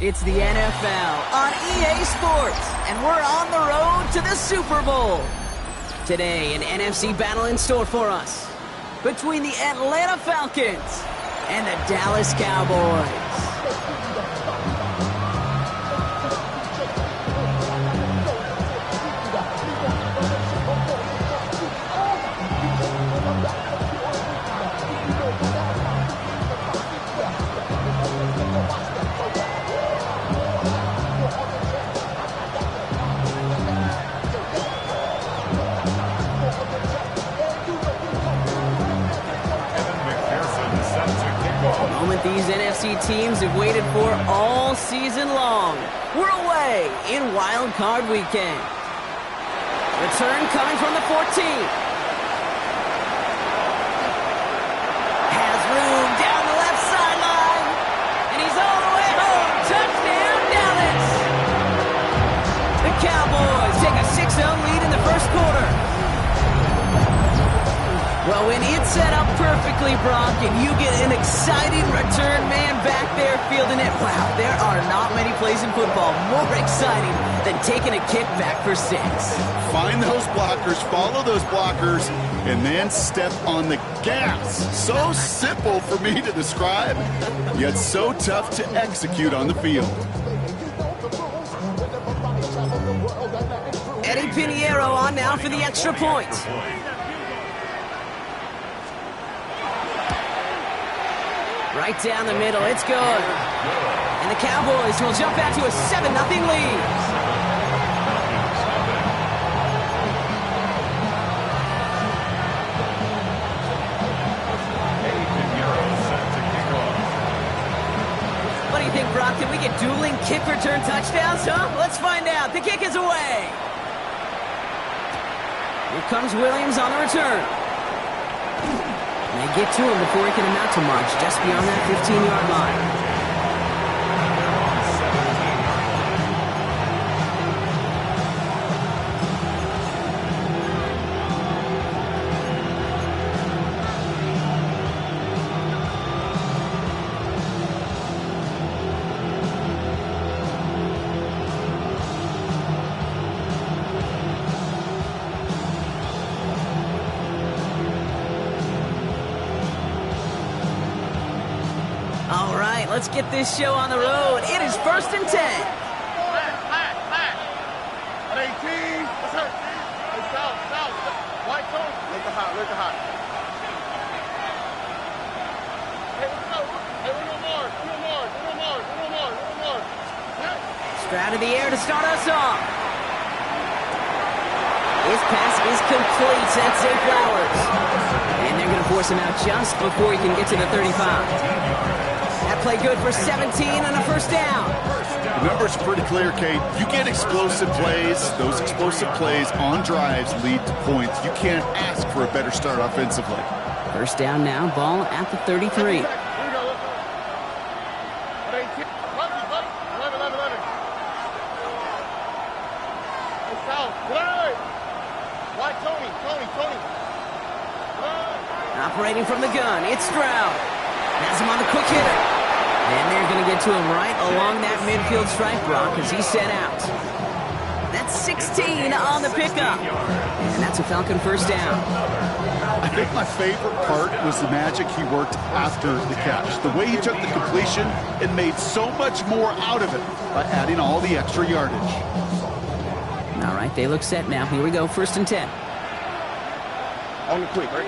It's the NFL on EA Sports, and we're on the road to the Super Bowl. Today, an NFC battle in store for us between the Atlanta Falcons and the Dallas Cowboys. These NFC teams have waited for all season long. We're away in Wild Card Weekend. Return coming from the 14. Has room down the left sideline. And he's all the way home. Touchdown, Dallas. The Cowboys take a 6-0 lead in the first quarter. Well, when it's set up perfectly, Brock, and you get an exciting return man back there fielding it, wow, there are not many plays in football more exciting than taking a kick back for 6. Find those blockers, follow those blockers, and then step on the gas. So simple for me to describe, yet so tough to execute on the field. Eddie Pinheiro on now for the extra point. Right down the middle, it's good. And the Cowboys will jump out to a 7-0 lead. What do you think, Brock? Can we get dueling kick return touchdowns, huh? Let's find out. The kick is away. Here comes Williams on the return. They get to him before he can amount to much, just beyond that 15-yard line. All right, let's get this show on the road. It is 1st and 10. Stroud in the air to start us off. His pass is complete. That's Zay Flowers. And they're going to force him out just before he can get to the 35. That play good for 17 and a first down. The numbers are pretty clear, Kate. You get explosive plays. Those explosive plays on drives lead to points. You can't ask for a better start offensively. First down now, ball at the 33. Operating from the gun, it's Stroud. Has him on the quick hitter. And they're going to get to him right along that midfield stripe, Brock, as he's set out. That's 16 on the pickup. And that's a Falcon first down. I think my favorite part was the magic he worked after the catch. The way he took the completion and made so much more out of it by adding all the extra yardage. All right, they look set now. Here we go, 1st and 10. On the quick, right?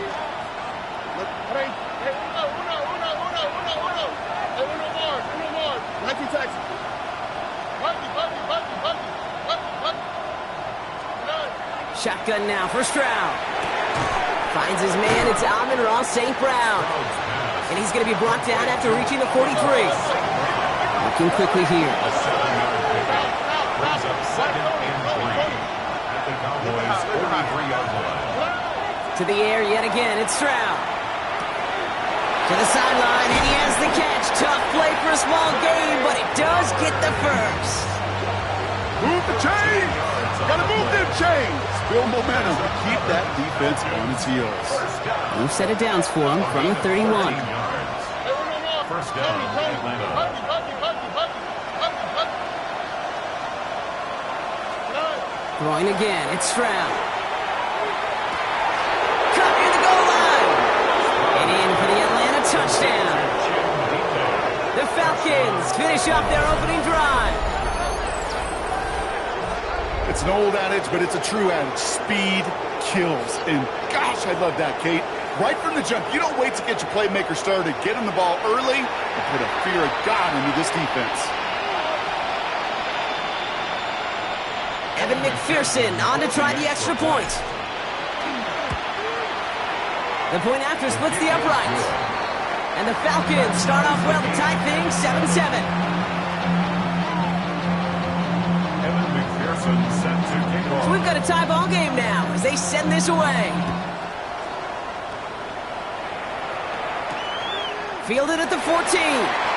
Shotgun now for Stroud. Finds his man. It's Amon-Ra St. Brown. And he's going to be brought down after reaching the 43. Looking quickly here. To the air yet again. It's Stroud. To the sideline, and he has the catch. Tough play for a small gain, but it does get the first. Move the chain! Gotta move them chains! Build momentum to keep that defense on its heels. New set of downs for him from the 31. First down, Atlanta. Throwing again. It's Stroud. Cut near the goal line. And in for the Atlanta touchdown. The Falcons finish off their opening drive. It's an old adage, but it's a true adage. Speed kills. And gosh, I love that, Kate. Right from the jump, you don't wait to get your playmaker started. Get him the ball early and put a fear of God into this defense. Evan McPherson on to try the extra point. The point after splits the upright. And the Falcons start off well to tie things 7-7. Evan McPherson set to kick off. So we've got a tie ball game now as they send this away. Fielded at the 14.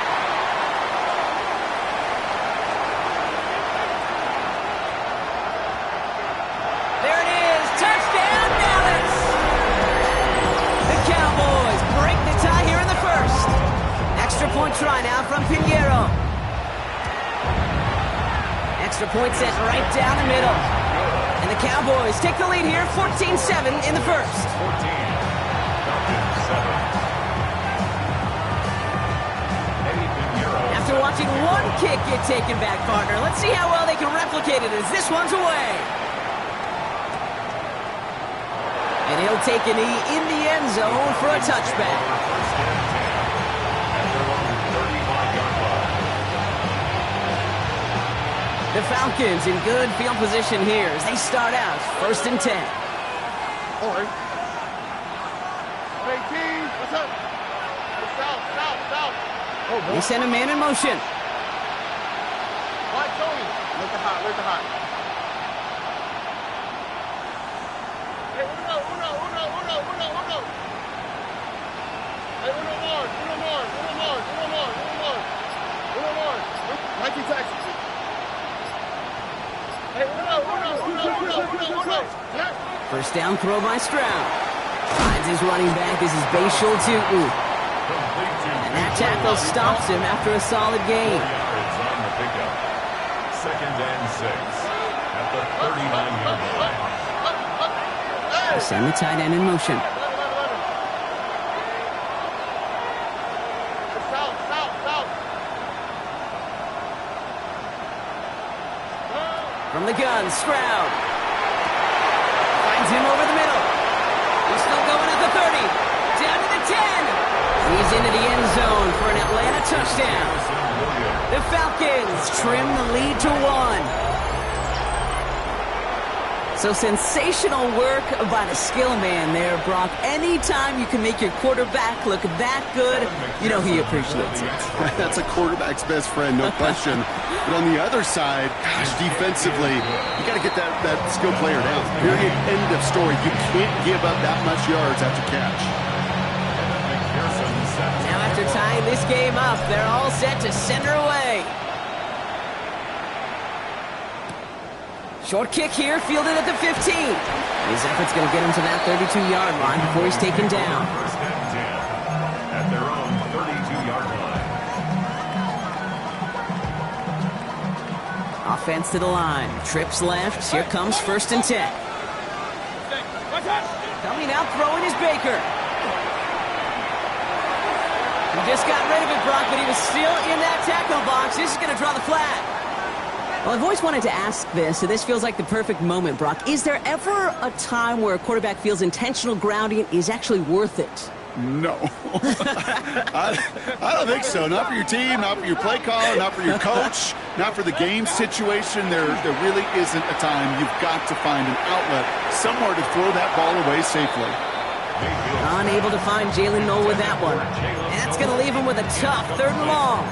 Point try now from Pinheiro. Extra point set right down the middle. And the Cowboys take the lead here, 14-7 in the first. 14-7. After watching one kick get taken back, partner, let's see how well they can replicate it as this one's away. And he'll take a knee in the end zone for a touchback. The Falcons in good field position here as they start out 1st and 10. All right. Hey, team, what's up? South. Oh, They send a man in motion. All right, Tony. Where's the hot? Hey, uno. Hey, uno more. Nike Texas. Hey, uno. Yeah. First down throw by Stroud. Finds his running back. This is Bashal Tutu. And that tackle stops him after a solid gain. Yards on the pickup. 2nd and 6 at the 39-yard line. They send the tight end in motion. South. From the gun, Stroud. Finds him over the middle. He's still going at the 30. Down to the 10. He's into the end zone for an Atlanta touchdown. The Falcons trim the lead to 1. So sensational work by the skill man there, Brock. Anytime you can make your quarterback look that good, you know he appreciates it. That's a quarterback's best friend, no question. But on the other side, gosh, defensively, you got to get that skill player down. Period. End of story. You can't give up that much yards after catch. Now after tying this game up, they're all set to send her away. Short kick here, fielded at the 15. His effort's going to get him to that 32-yard line before he's taken down. 1st and 10 at their own 32-yard line. Offense to the line. Trips left. Here comes 1st and 10. Coming out, throwing is Baker. He just got rid of it, Brock, but he was still in that tackle box. This is going to draw the flag. Well, I've always wanted to ask this, so this feels like the perfect moment, Brock. Is there ever a time where a quarterback feels intentional grounding is actually worth it? No. I don't think so. Not for your team, not for your play caller, not for your coach, not for the game situation. There really isn't a time. You've got to find an outlet, somewhere to throw that ball away safely. Unable to find Jalen Noel with that one. And that's going to leave him with a tough 3rd and long.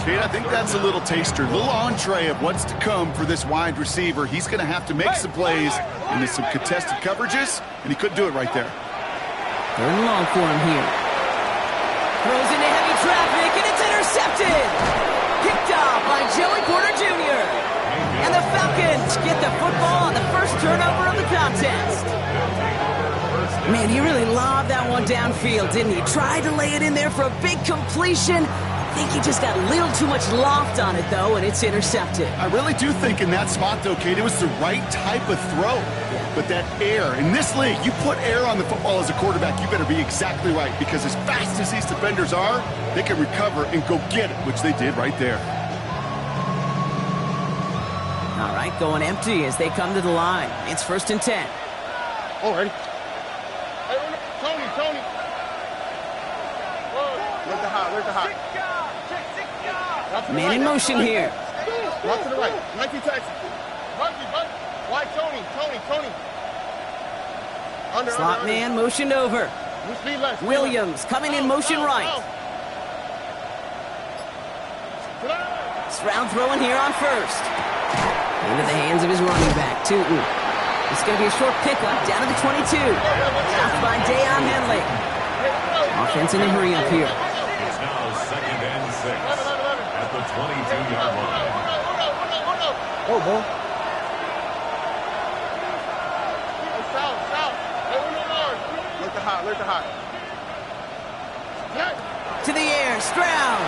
Kate, I think that's a little taster, a little entree of what's to come for this wide receiver. He's going to have to make some plays into some contested coverages, and he couldn't do it right there. 3rd and long for him here. Throws into heavy traffic, and it's intercepted. Picked off by Joey Porter Jr. And the Falcons get the football on the first turnover of the contest. Man, he really lobbed that one downfield, didn't he? Tried to lay it in there for a big completion. think he just got a little too much loft on it, though, and it's intercepted. I really do think in that spot, though, Kate, it was the right type of throw. But that air, in this league, you put air on the football as a quarterback, you better be exactly right, because as fast as these defenders are, they can recover and go get it, which they did right there. All right, going empty as they come to the line. It's 1st and 10. All right. Hey, Tony. Where's the hot? Man in motion here. Rock to the right. 19 Texas. Bucky. Why Tony? Slot man motioned over. Williams coming in motion right. Stroud throwing here on 1st. Into the hands of his running back, Tootin. It's going to be a short pickup down to the 22. Stopped by Deion Henley. Offense in a hurry-up here. It's now 2nd and 6 at the 22-yard line. Oh, boy. South. Hey, Where's the hot? To the air, Stroud.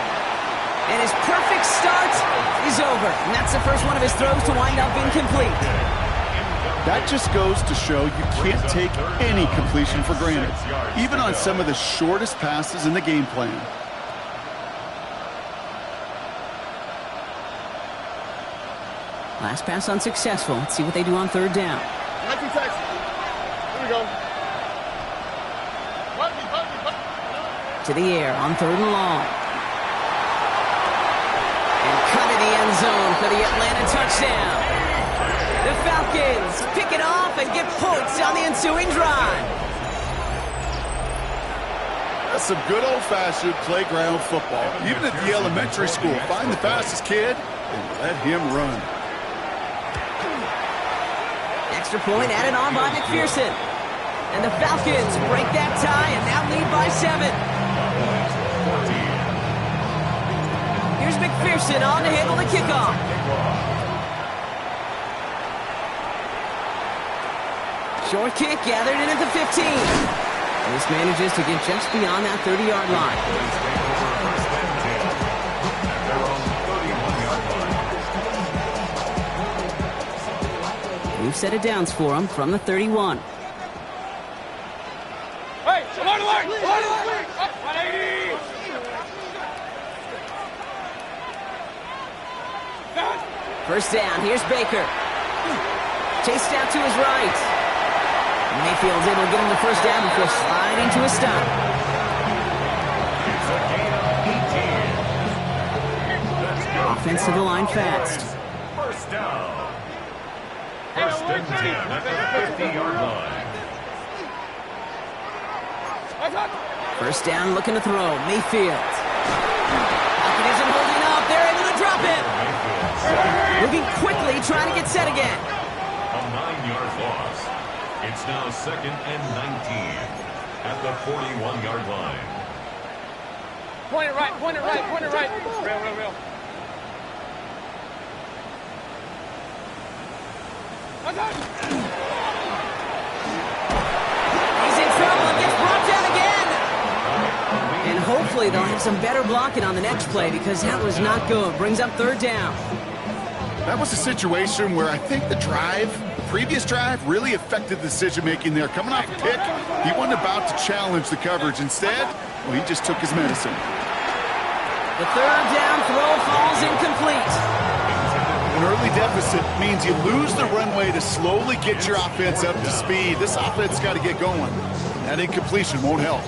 And his perfect start is over. And that's the first one of his throws to wind up incomplete. That just goes to show you can't take any completion for granted, even on some of the shortest passes in the game plan. Last pass unsuccessful. Let's see what they do on 3rd down. 19 Texas. Here we go. To the air on 3rd and long. And cut in the end zone for the Atlanta touchdown. The Falcons pick it off and get points on the ensuing drive. That's some good old-fashioned playground football. Even at the elementary school, find the fastest kid and let him run. Extra point added on by McPherson. And the Falcons break that tie and now lead by 7. Here's McPherson on to handle the kickoff. Short kick gathered in at the 15. And this manages to get just beyond that 30-yard line. New set of downs for him from the 31. Hey, alert! 180! First down, here's Baker. Chased out to his right. Mayfield's able to get him the first down before sliding to a stop. Offense to the line fast. First down. 1st and 10 at the 50-yard line. First down, looking to throw. Mayfield. Falcons isn't holding up. They're able to drop it. Moving quickly, trying to get set again. A 9-yard loss. It's now 2nd and 19 at the 41-yard line. Point it right. Real. He's in trouble and gets brought down again. And hopefully they'll have some better blocking on the next play because that was not good. Brings up 3rd down. That was a situation where I think the previous drive, really affected the decision-making there. Coming off a pick, he wasn't about to challenge the coverage. Instead, well, he just took his medicine. The 3rd down throw falls incomplete. An early deficit means you lose the runway to slowly get your offense up to speed. This offense got to get going. That incompletion won't help.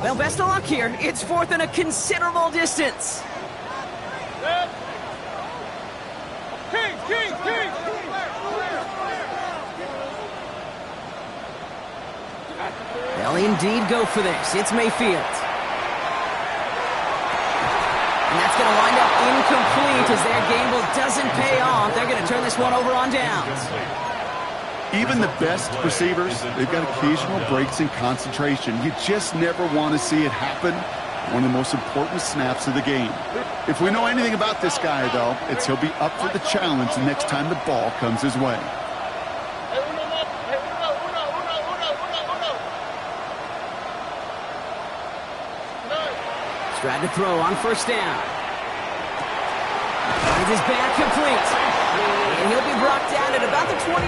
Well, best of luck here. It's 4th and a considerable distance. King! They'll indeed go for this. It's Mayfield. And that's going to wind up incomplete as their gamble doesn't pay off. They're going to turn this one over on downs. Even the best receivers, they've got occasional breaks in concentration. You just never want to see it happen. One of the most important snaps of the game. If we know anything about this guy, though, it's he'll be up for the challenge the next time the ball comes his way. Tried to throw on first down. Finds his back complete. And he'll be brought down at about the 29.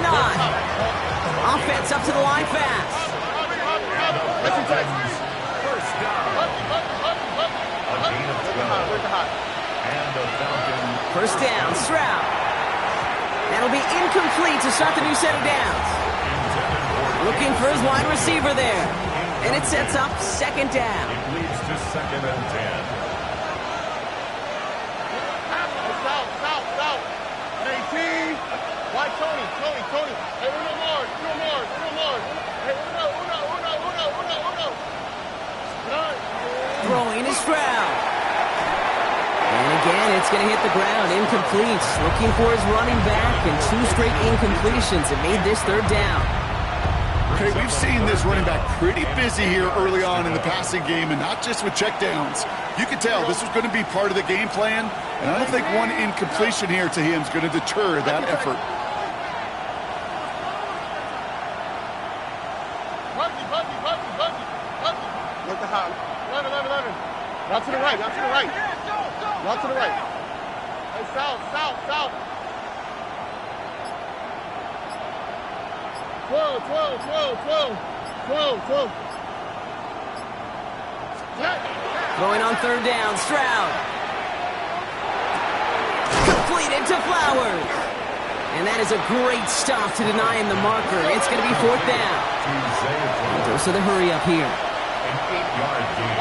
Offense up to the line fast. First down. A gain of 12. And the Falcons. First down, Stroud. That'll be incomplete to start the new set of downs. Looking for his wide receiver there. And it sets up second down. It leads to 2nd and 10. South. Hey, T. Why Tony? Hey, uno more. Hey, uno. Throwing is Stroud. And again, it's going to hit the ground. Incomplete. Looking for his running back, and 2 straight incompletions. It made this third down. Okay, we've seen this running back pretty busy here early on in the passing game, and not just with checkdowns. You could tell this was going to be part of the game plan, and I don't think one incompletion here to him is going to deter that effort. Look at how. 11. Now to the right. Hey, south. 12. Throwing on third down, Stroud. Completed to Flowers. And that is a great stop to deny him the marker. It's going to be fourth down. Dose of the hurry up here. An 8-yard gain.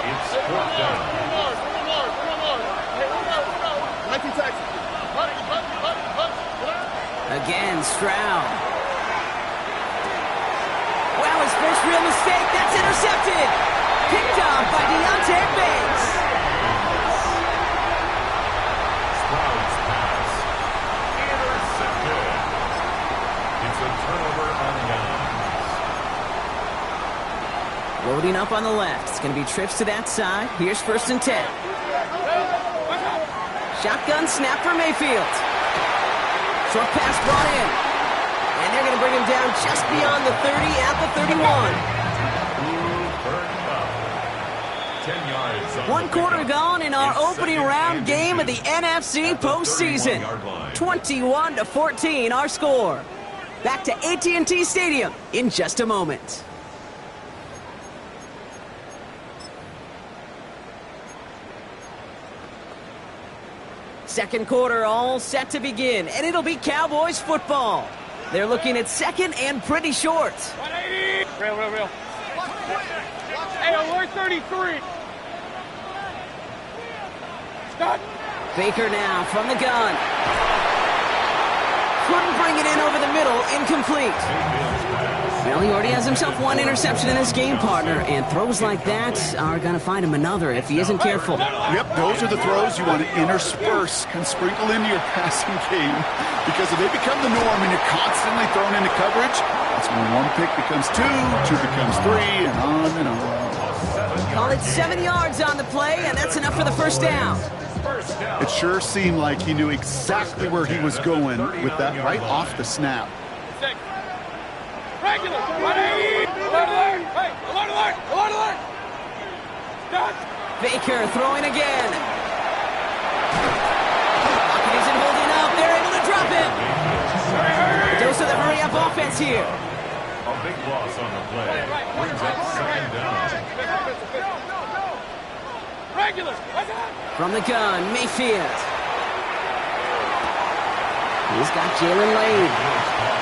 It's fourth down. Again, Stroud. Wow, his first real mistake. That's intercepted. Picked off by Deontay Banks. Stroud's pass. Intercepted. It's a turnover on downs. Loading up on the left. It's going to be trips to that side. Here's 1st and 10. Shotgun snap for Mayfield. Short pass brought in. And they're going to bring him down just beyond the 30 at the 31. 10 yards on 1 quarter gone in our opening round game of the NFC postseason. 21-14 our score. Back to AT&T Stadium in just a moment. Second quarter all set to begin, and it'll be Cowboys football. They're looking at second and pretty short. 180. Real. Hey, alert 33. Stop. Baker now from the gun. Couldn't bring it in over the middle, incomplete. Well, he already has himself 1 interception in his game, partner, and throws like that are going to find him another if he isn't careful. Yep, those are the throws you want to intersperse and sprinkle into your passing game, because if they become the norm and you're constantly thrown into coverage, that's when 1 pick becomes 2, 2 becomes 3, and on and on. Call it 7 yards on the play, and that's enough for the first down. It sure seemed like he knew exactly where he was going with that right off the snap. Regular. 180. Alert. Hey, alert. Stop. Baker throwing again. Pocket isn't holding up. They're able to drop him. Dose of the hurry-up offense here. A big loss on the play. Brings up 2nd down. Regular. From the gun, Mayfield. He's got Jalen Lade.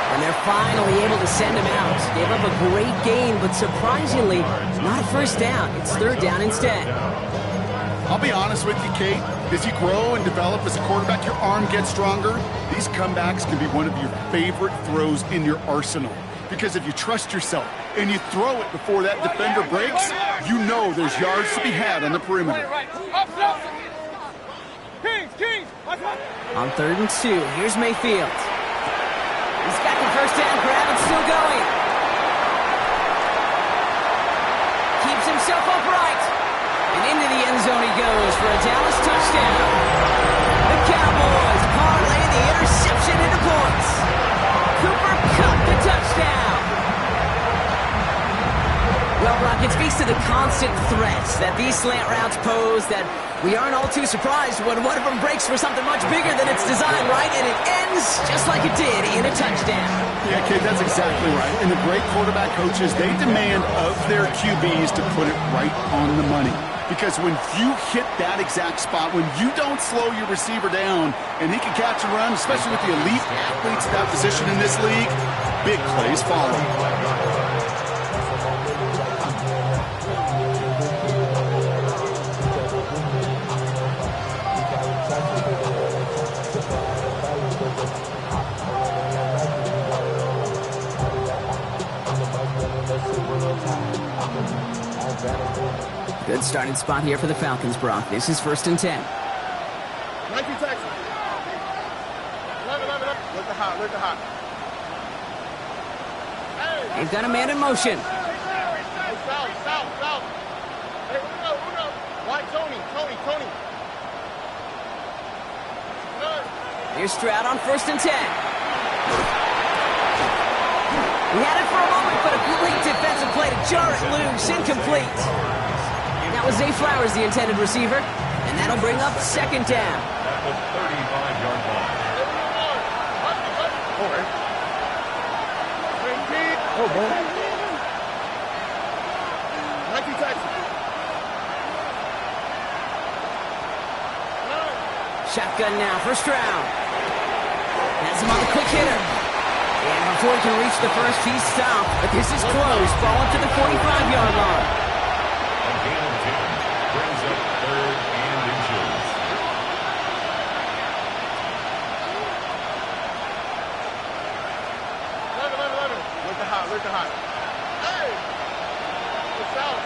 And they're finally able to send him out. Gave up a great gain, but surprisingly, not a first down. It's third down instead. I'll be honest with you, Kate. As you grow and develop as a quarterback, your arm gets stronger. These comebacks can be one of your favorite throws in your arsenal. Because if you trust yourself and you throw it before that defender breaks, you know there's yards to be had on the perimeter. Kings. On 3rd and 2, here's Mayfield. He's got the first down grab and still going. Keeps himself upright. And into the end zone he goes for a Dallas touchdown. The Cowboys parlay the interception into points. Cooper Kupp the touchdown. Well, Well, Brock, it speaks to the constant threats that these slant routes pose, that we aren't all too surprised when one of them breaks for something much bigger than its design, right? And it ends just like it did in a touchdown. Yeah, kid, that's exactly right. And the great quarterback coaches, they demand of their QBs to put it right on the money. Because when you hit that exact spot, when you don't slow your receiver down and he can catch and run, especially with the elite athletes at that position in this league, big plays follow. Good starting spot here for the Falcons, Brock. This is 1st and 10. Nike Texas. Look the hot. Hey. They've got a man in motion. Hey, south. Hey, Uno. White Tony. Here's Stroud on 1st and 10. He had it for a moment, but a great defensive play to jar it loose. Incomplete. That was Zay Flowers, the intended receiver, and that'll bring up 2nd down. At the 35-yard line. Oh, boy. Nike Texas. Shotgun now for Stroud. Has him on the quick hitter. And before he can reach the first, he's stopped. But this is close. Ball up to the 45-yard line. A gain of 10 brings up 3rd and inches. Look the hot. Hey! South.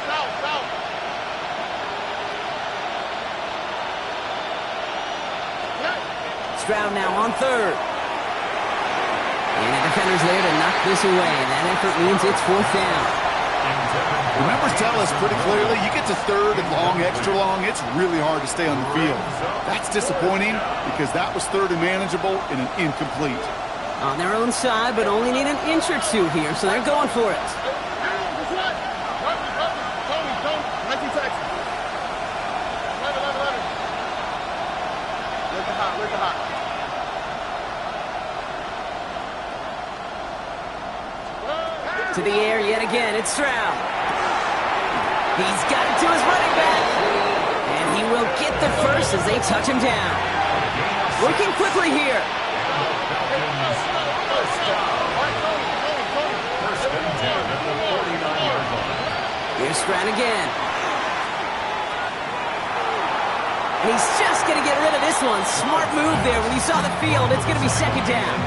Stroud now on 3rd. And the defender's there to knock this away. And that effort means it's 4th down. The numbers tell us pretty clearly, you get to 3rd and long, extra long, it's really hard to stay on the field. That's disappointing because that was 3rd and manageable and an incomplete. On their own side, but only need an inch or two here, so they're going for it. Tony, Nike Texas. Look the hot. To the air yet again, it's Stroud. He's got it to his running back. And he will get the first as they touch him down. Working quickly here. Here's Stroud again. And he's just going to get rid of this one. Smart move there. When you saw the field, it's going to be 2nd down.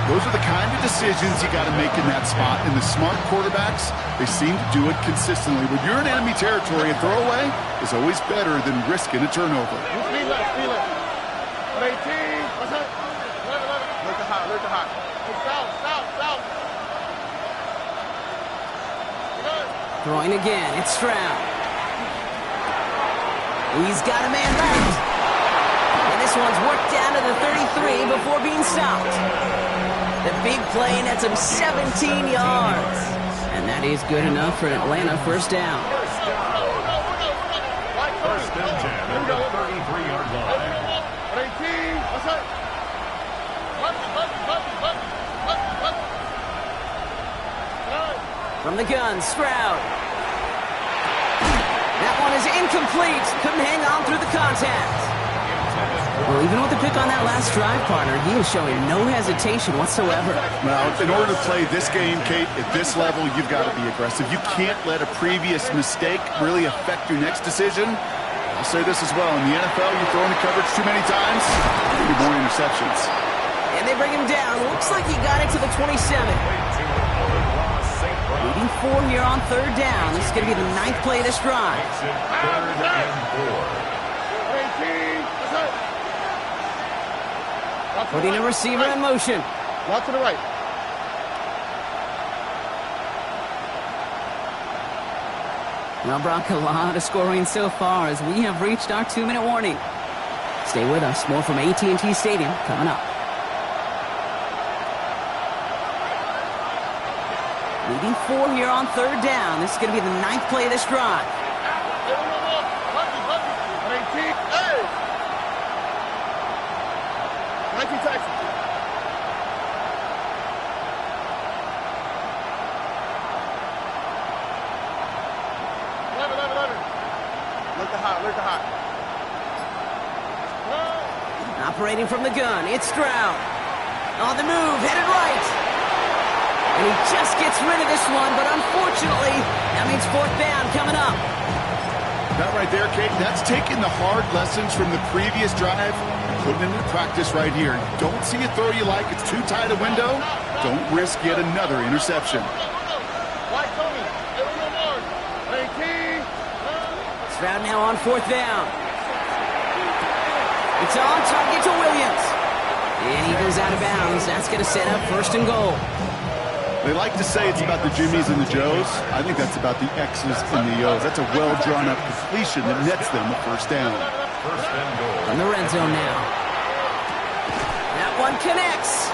Those are the kind of decisions you got to make in that spot. And the smart quarterbacks, they seem to do it consistently. When you're in enemy territory, a throwaway is always better than risking a turnover. Speed left. 18. What's up? Look the hot. Hey, south. Throwing again, it's Stroud. He's got a man left. And this one's worked down to the 33 before being stopped. The big play nets him 17 yards. And that is good enough for Atlanta 1st down. 1st and 10 at the 33-yard line. 18. What's up? From the gun, Stroud. That one is incomplete. Couldn't hang on through the contact. Well, even with the pick on that last drive, partner, he is showing no hesitation whatsoever. Well, in order to play this game, Kate, at this level, you've got to be aggressive. You can't let a previous mistake really affect your next decision. I'll say this as well. In the NFL, you throw into coverage too many times, you get more interceptions. And they bring him down. Looks like he got it to the 27. Leading 4 here on 3rd down. This is going to be the 9th play of this drive. 3rd and 4. Putting a receiver in motion. Lock to the right. Well, Brock, a lot of scoring so far as we have reached our 2-minute warning. Stay with us. More from AT&T Stadium coming up. We Needing 4 here on 3rd down. This is going to be the 9th play of this drive. Hey! 19 Texas. 11. Look the hot. Operating from the gun, it's Stroud. On the move, headed right. And he just gets rid of this one, but unfortunately, that means 4th down coming up. That right there, Kate, that's taking the hard lessons from the previous drive and putting it into practice right here. Don't see a throw you like, it's too tight a window. Don't risk yet another interception. White Tony. Stroud now on 4th down. It's on target to Williams. And he goes out of bounds. That's going to set up 1st and goal. They like to say it's about the Jimmies and the Joes. I think that's about the X's and the O's. That's a well-drawn-up completion that nets them a 1st down. 1st and goal. In the red zone now. That one connects.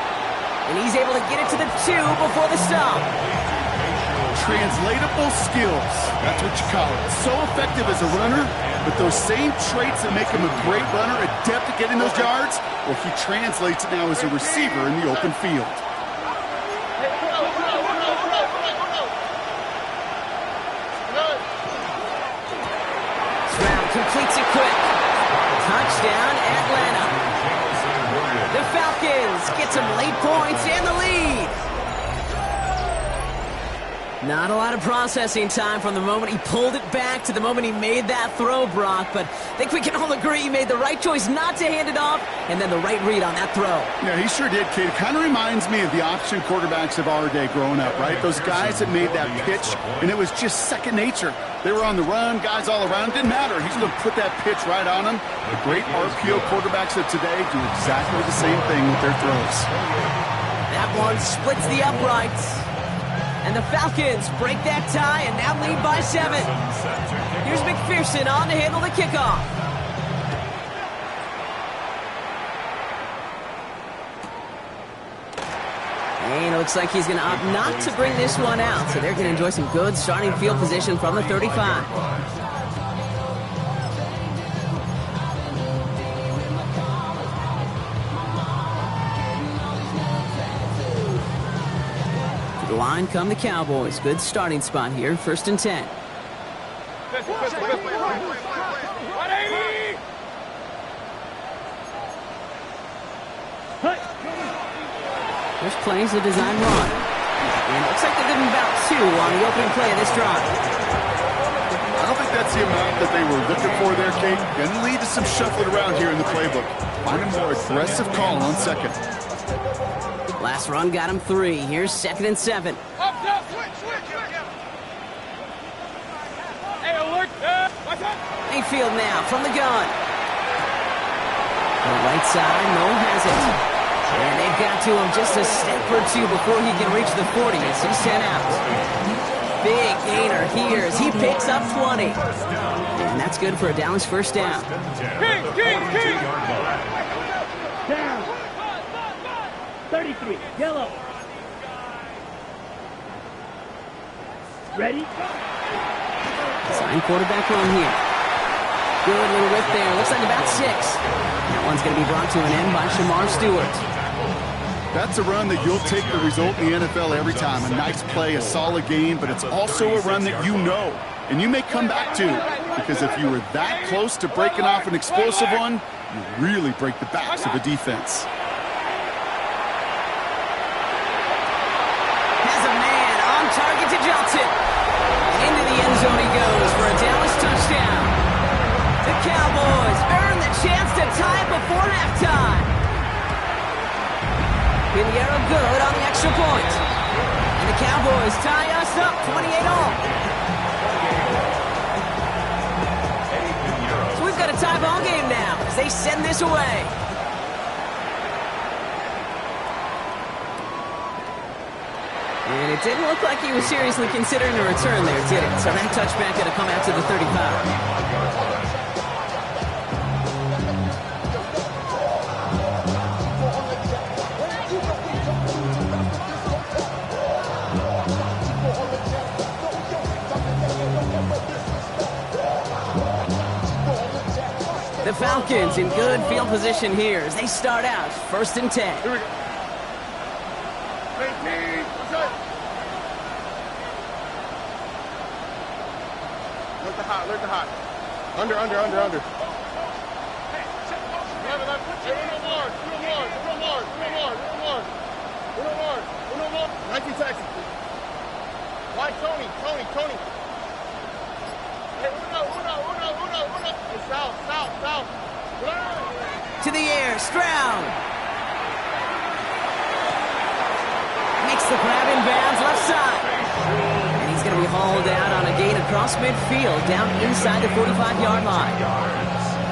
And he's able to get it to the 2 before the stop. Translatable skills. That's what you call it. So effective as a runner, but those same traits that make him a great runner, adept at getting those yards, well, he translates it now as a receiver in the open field. Stroud completes it quick. Touchdown, Atlanta. The Falcons get some late points and the lead. Not a lot of processing time from the moment he pulled it back to the moment he made that throw, Brock, but I think we can all agree he made the right choice not to hand it off and then the right read on that throw. Yeah, he sure did, kid. Kind of reminds me of the option quarterbacks of our day growing up, right? Those guys that made that pitch, and it was just second nature. They were on the run, guys all around. Didn't matter. He's going to put that pitch right on them. The great RPO quarterbacks of today do exactly the same thing with their throws. That one splits the uprights. And the Falcons break that tie and now lead by 7. Here's McPherson on to handle the kickoff. And it looks like he's going to opt not to bring this one out. So they're going to enjoy some good starting field position from the 35. To the line come the Cowboys. Good starting spot here. 1st and 10. First plays the design run. And it looks like they're giving about 2 on the opening play of this drive. I don't think that's the amount that they were looking for there, Kate. Going to lead to some shuffling around here in the playbook. Find a more aggressive call on 2nd. Last run got him 3. Here's 2nd and 7. Hey, alert! Watch out! Mayfield now from the gun. The right side, no has it. And they've got to him just a step or 2 before he can reach the 40 as he's sent out. Big gainer here as he picks up 20. And that's good for a Dallas 1st down. King! Down. 33, yellow. Ready? Sign quarterback run here. Good little whip there. Looks like about 6. That one's going to be brought to an end by Shamar Stewart. That's a run that you'll take the result in the NFL every time. A nice play, a solid game, but it's also a run that you know and you may come back to, because if you were that close to breaking off an explosive one, you really break the backs of a defense. Has a man on target to Johnson. Into the end zone he goes for a Dallas touchdown. The Cowboys earn the chance to tie it before halftime. Pinheiro good on the extra point. And the Cowboys tie us up 28-all. So we've got a tie ball game now as they send this away. And it didn't look like he was seriously considering a return there, did it? So that touchback going to come out to the 35. The Falcons in good field position here as they start out 1st and 10. Here we go. 18. Set. Look the hot. Look the hot. Under. 11. Hey, Uno more. 19 seconds. Why, Tony. Hey, Uno. Hey, south. To the air, Stroud. Makes the grab in bounds left side. And he's going to be hauled out on a gain across midfield down inside the 45-yard line.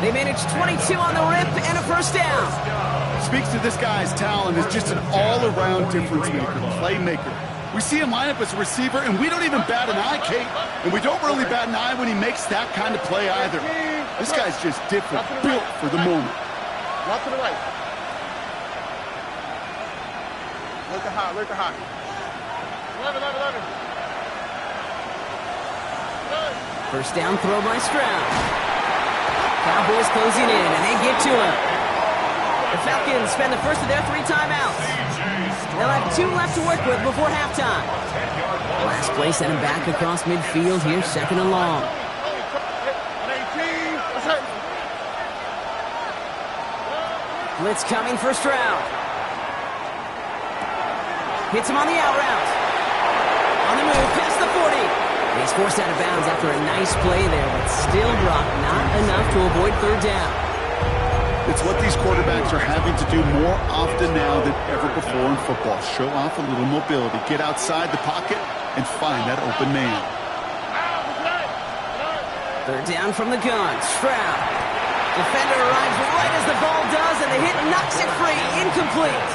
They managed 22 on the rip and a first down. Speaks to this guy's talent as just an all-around difference maker, playmaker. We see him line up as a receiver, and we don't even bat an eye, Kate. And we don't really bat an eye when he makes that kind of play either. This guy's just different, built for the moment. Walk to the right. Look the hot. 11. First down throw by Stroud. Cowboys closing in, and they get to him. The Falcons spend the first of their 3 timeouts. They'll have 2 left to work with before halftime. Last play sent him back across midfield here, 2nd and long. Blitz coming for Stroud. Hits him on the out route. On the move, past the 40. He's forced out of bounds after a nice play there, but still, Brock, not enough to avoid 3rd down. It's what these quarterbacks are having to do more often now than ever before in football. Show off a little mobility, get outside the pocket, and find that open man. 3rd down from the gun. Stroud. Defender arrives right as the ball does, and the hit knocks it free. Incomplete.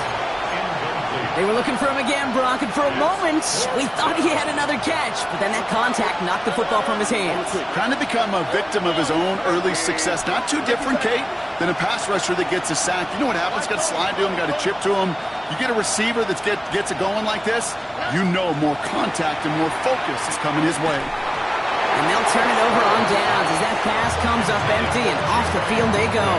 They were looking for him again, Brock, and for a moment, we thought he had another catch, but then that contact knocked the football from his hands. Kind of become a victim of his own early success. Not too different, Kate, than a pass rusher that gets a sack. You know what happens? Got to slide to him, got to chip to him. You get a receiver that gets it going like this, you know more contact and more focus is coming his way. And they'll turn it over on downs as that pass comes up empty, and off the field they go.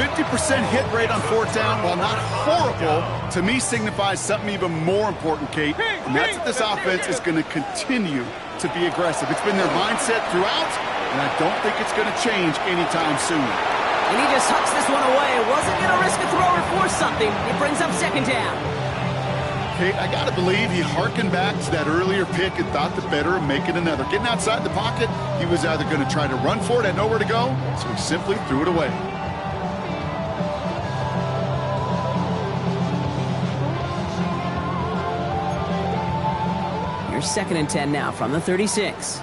50% hit rate on 4th down, while not horrible, to me signifies something even more important, Kate. And that's that this offense is going to continue to be aggressive. It's been their mindset throughout, and I don't think it's going to change anytime soon. And he just hucks this one away. Wasn't going to risk a throw or force something. It brings up 2nd down. Kate, I got to believe he hearkened back to that earlier pick and thought the better of making another. Getting outside the pocket, he was either going to try to run for it, had nowhere to go, so he simply threw it away. You're 2nd and 10 now from the 36.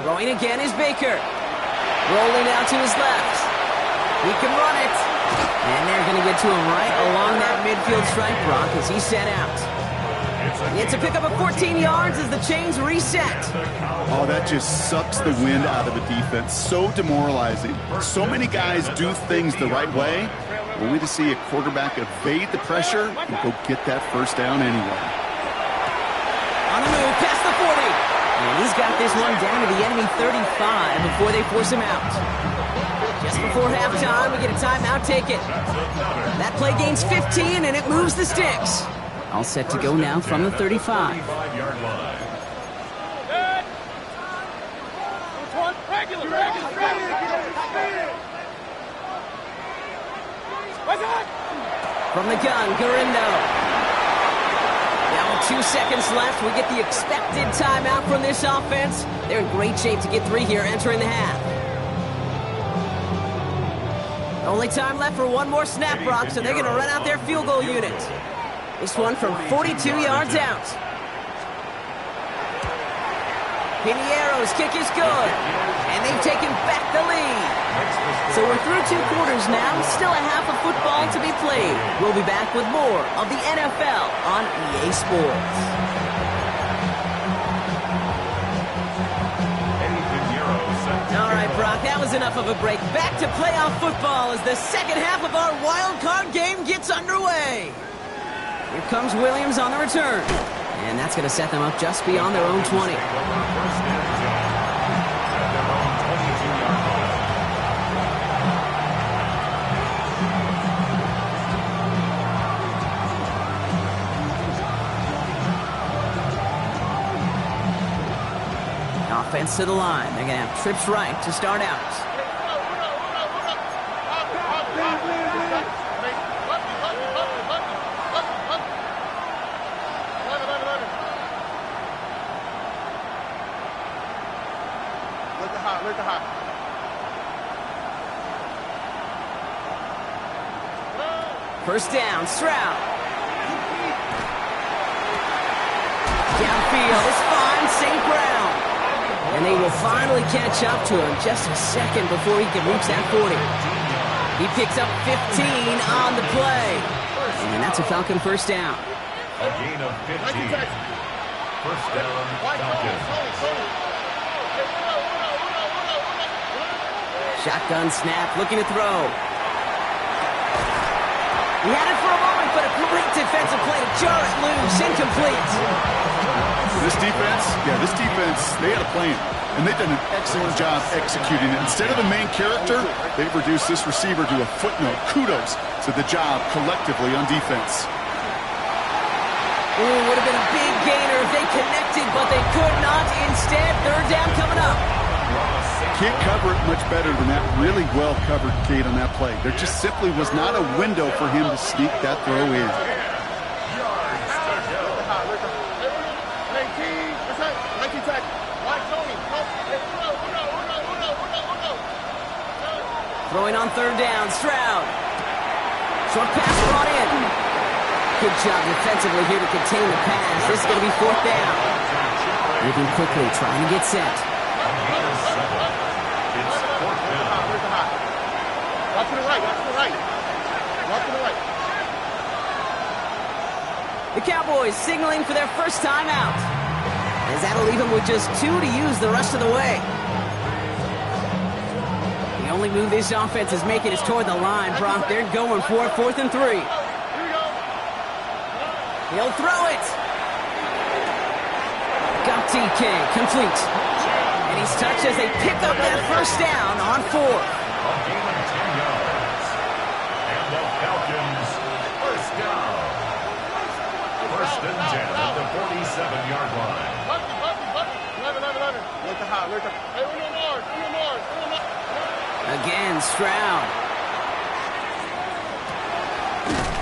Throwing again is Baker. Rolling out to his left. He can run it. And they're going to get to him right along that midfield stripe, Brock, as he's set out. It's a pickup of 14 yards as the chains reset. Oh, that just sucks the wind out of a defense. So demoralizing. So many guys do things the right way, only to see a quarterback evade the pressure and go get that first down anyway. On the move, past the 40. And he's got this one down to the enemy 35 before they force him out. Just before halftime, we get a timeout taken. That play gains 15, and it moves the sticks. All set to go now from the 35. From the gun, Garindo. Now with 2 seconds left, we get the expected timeout from this offense. They're in great shape to get 3 here entering the half. Only time left for one more snap, Brock, so they're going to run out their field goal unit. This one from 42 yards out. Piniero's kick is good, and they've taken back the lead. So we're through 2 quarters now, still a half of football to be played. We'll be back with more of the NFL on EA Sports. All right, Brock, that was enough of a break. Back to playoff football as the second half of our wild card game gets underway. Here comes Williams on the return. And that's going to set them up just beyond their own 20. First and 10 at their own 22-yard line. Offense to the line. They're going to have trips right to start out. Let the hot. First down, Stroud. Downfield is fine, St. Brown. And they will finally catch up to him just a second before he can reach that 40. He picks up 15 on the play. And that's a Falcon first down. A gain of 15. First down, Falcons. Shotgun snap, looking to throw. He had it for a moment, but a great defensive play to jar it loose, incomplete. This defense, they had a plan, and they've done an excellent job executing it. Instead of a main character, they've reduced this receiver to a footnote. Kudos to the job collectively on defense. Ooh, would have been a big gainer if they connected, but they could not. Instead, third down coming up. Can't cover it much better than that. Really well covered, Kate, on that play. There just simply was not a window for him to sneak that throw in. Throwing on third down, Stroud. Short pass brought in. Good job defensively here to contain the pass. This is going to be fourth down. Moving quickly, trying to get set. Walk to the right. The Cowboys signaling for their first time out. As that'll leave them with just 2 to use the rest of the way. The only move this offense is making is toward the line, Brock. They're going for it, 4th and 3. He'll throw it. Got TK, complete. And he's touched as they pick up that first down on 4. A gain of 10 yards. And the Falcons first down. First and 10 at the 47-yard line. Again, Stroud.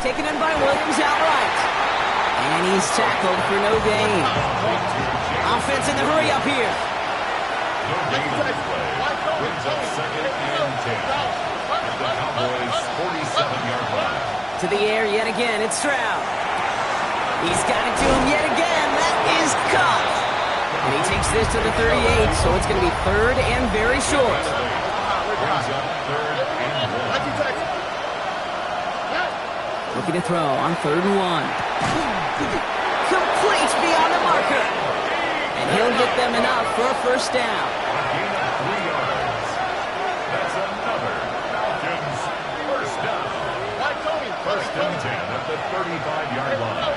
Taken in by Williams outright. And he's tackled for no gain. Offense in the hurry up here. No gain on the play. Brings up second and 10 at the Cowboys' 47-yard line. To the air yet again, it's Stroud. He's got it to him yet again. That is caught. And he takes this to the 38, so it's going to be third and very short. Brings up third and 1. Looking to throw on 3rd and 1. Complete beyond the marker. And he'll get them enough for a first down. A gain of 3 yards. That's another Falcons first down. First and 10 at the 35-yard line.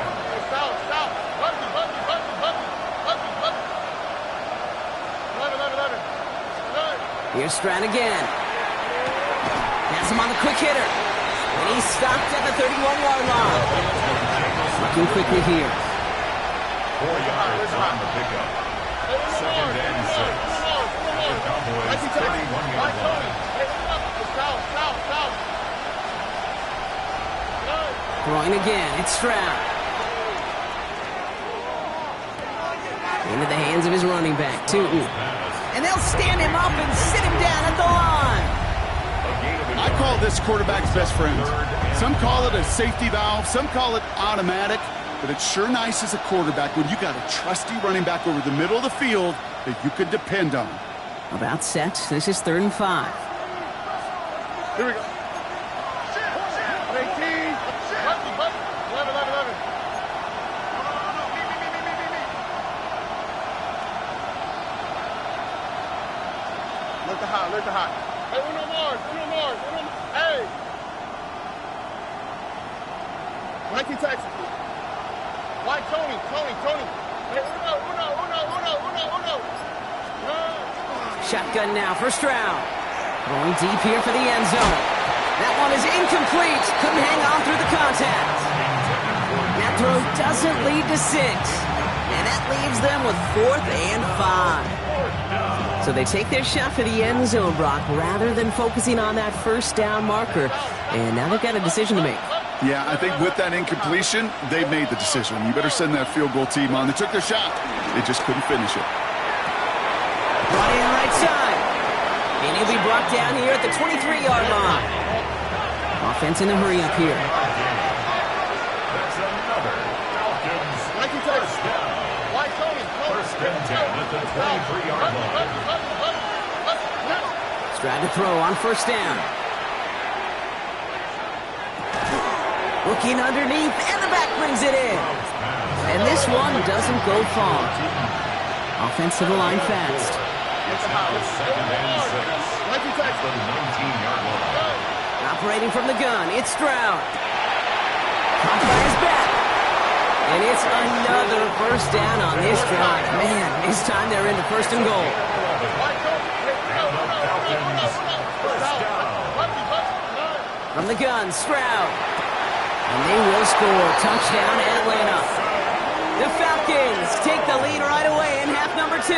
Here's Stroud again. Has him on the quick hitter. And he's stopped at the 31-yard line. Looking quickly here. 4 yards on the pickup. Second and 6. The Cowboys' 31-yard line. Throwing again. It's Stroud. Into the hands of his running back, Tootin. And they'll stand him up and sit him down at the line. I call this quarterback's best friend. Some call it a safety valve, some call it automatic, but it's sure nice as a quarterback when you got a trusty running back over the middle of the field that you could depend on. About set. This is 3rd and 5. Here we go. 18. Let the hot. Hey, Uno Mars. Hey. Nike Texas. Why, Tony? Hey, uno. Shotgun now, first round. Going deep here for the end zone. That one is incomplete. Couldn't hang on through the contact. That throw doesn't lead to 6. And that leaves them with 4th and 5. So they take their shot for the end zone, Brock, rather than focusing on that first down marker. And now they've got a decision to make. Yeah, I think with that incompletion, they've made the decision. You better send that field goal team on. They took their shot. They just couldn't finish it. Brought in right side. And he'll be brought down here at the 23-yard line. Offense in a hurry up here. That's another Falcons first down. Why, Tony? First and 10 at the 23-yard line. Stride to throw on first down. Looking underneath, and the back brings it in. And this one doesn't go far. Offense to the line fast. It's now 2nd and 6 at the 19-yard line. Operating from the gun, it's Stroud. Caught by his back. And it's another first down on this drive. Man, this time they're into first and goal. From the gun, Stroud. And they will score. Touchdown, Atlanta. The Falcons take the lead right away in half number 2.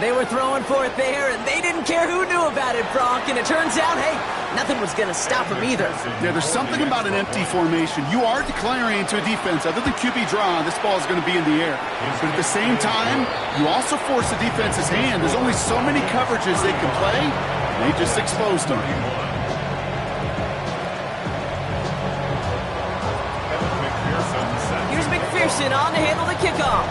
They were throwing for it there, and they didn't care who knew about it, Brock. And it turns out, hey, nothing was going to stop them either. Yeah, there's something about an empty formation. You are declaring to a defense, other than QB draw, this ball is going to be in the air. But at the same time, you also force the defense's hand. There's only so many coverages they can play, and they just exposed them. Here's McPherson on to handle the kickoff.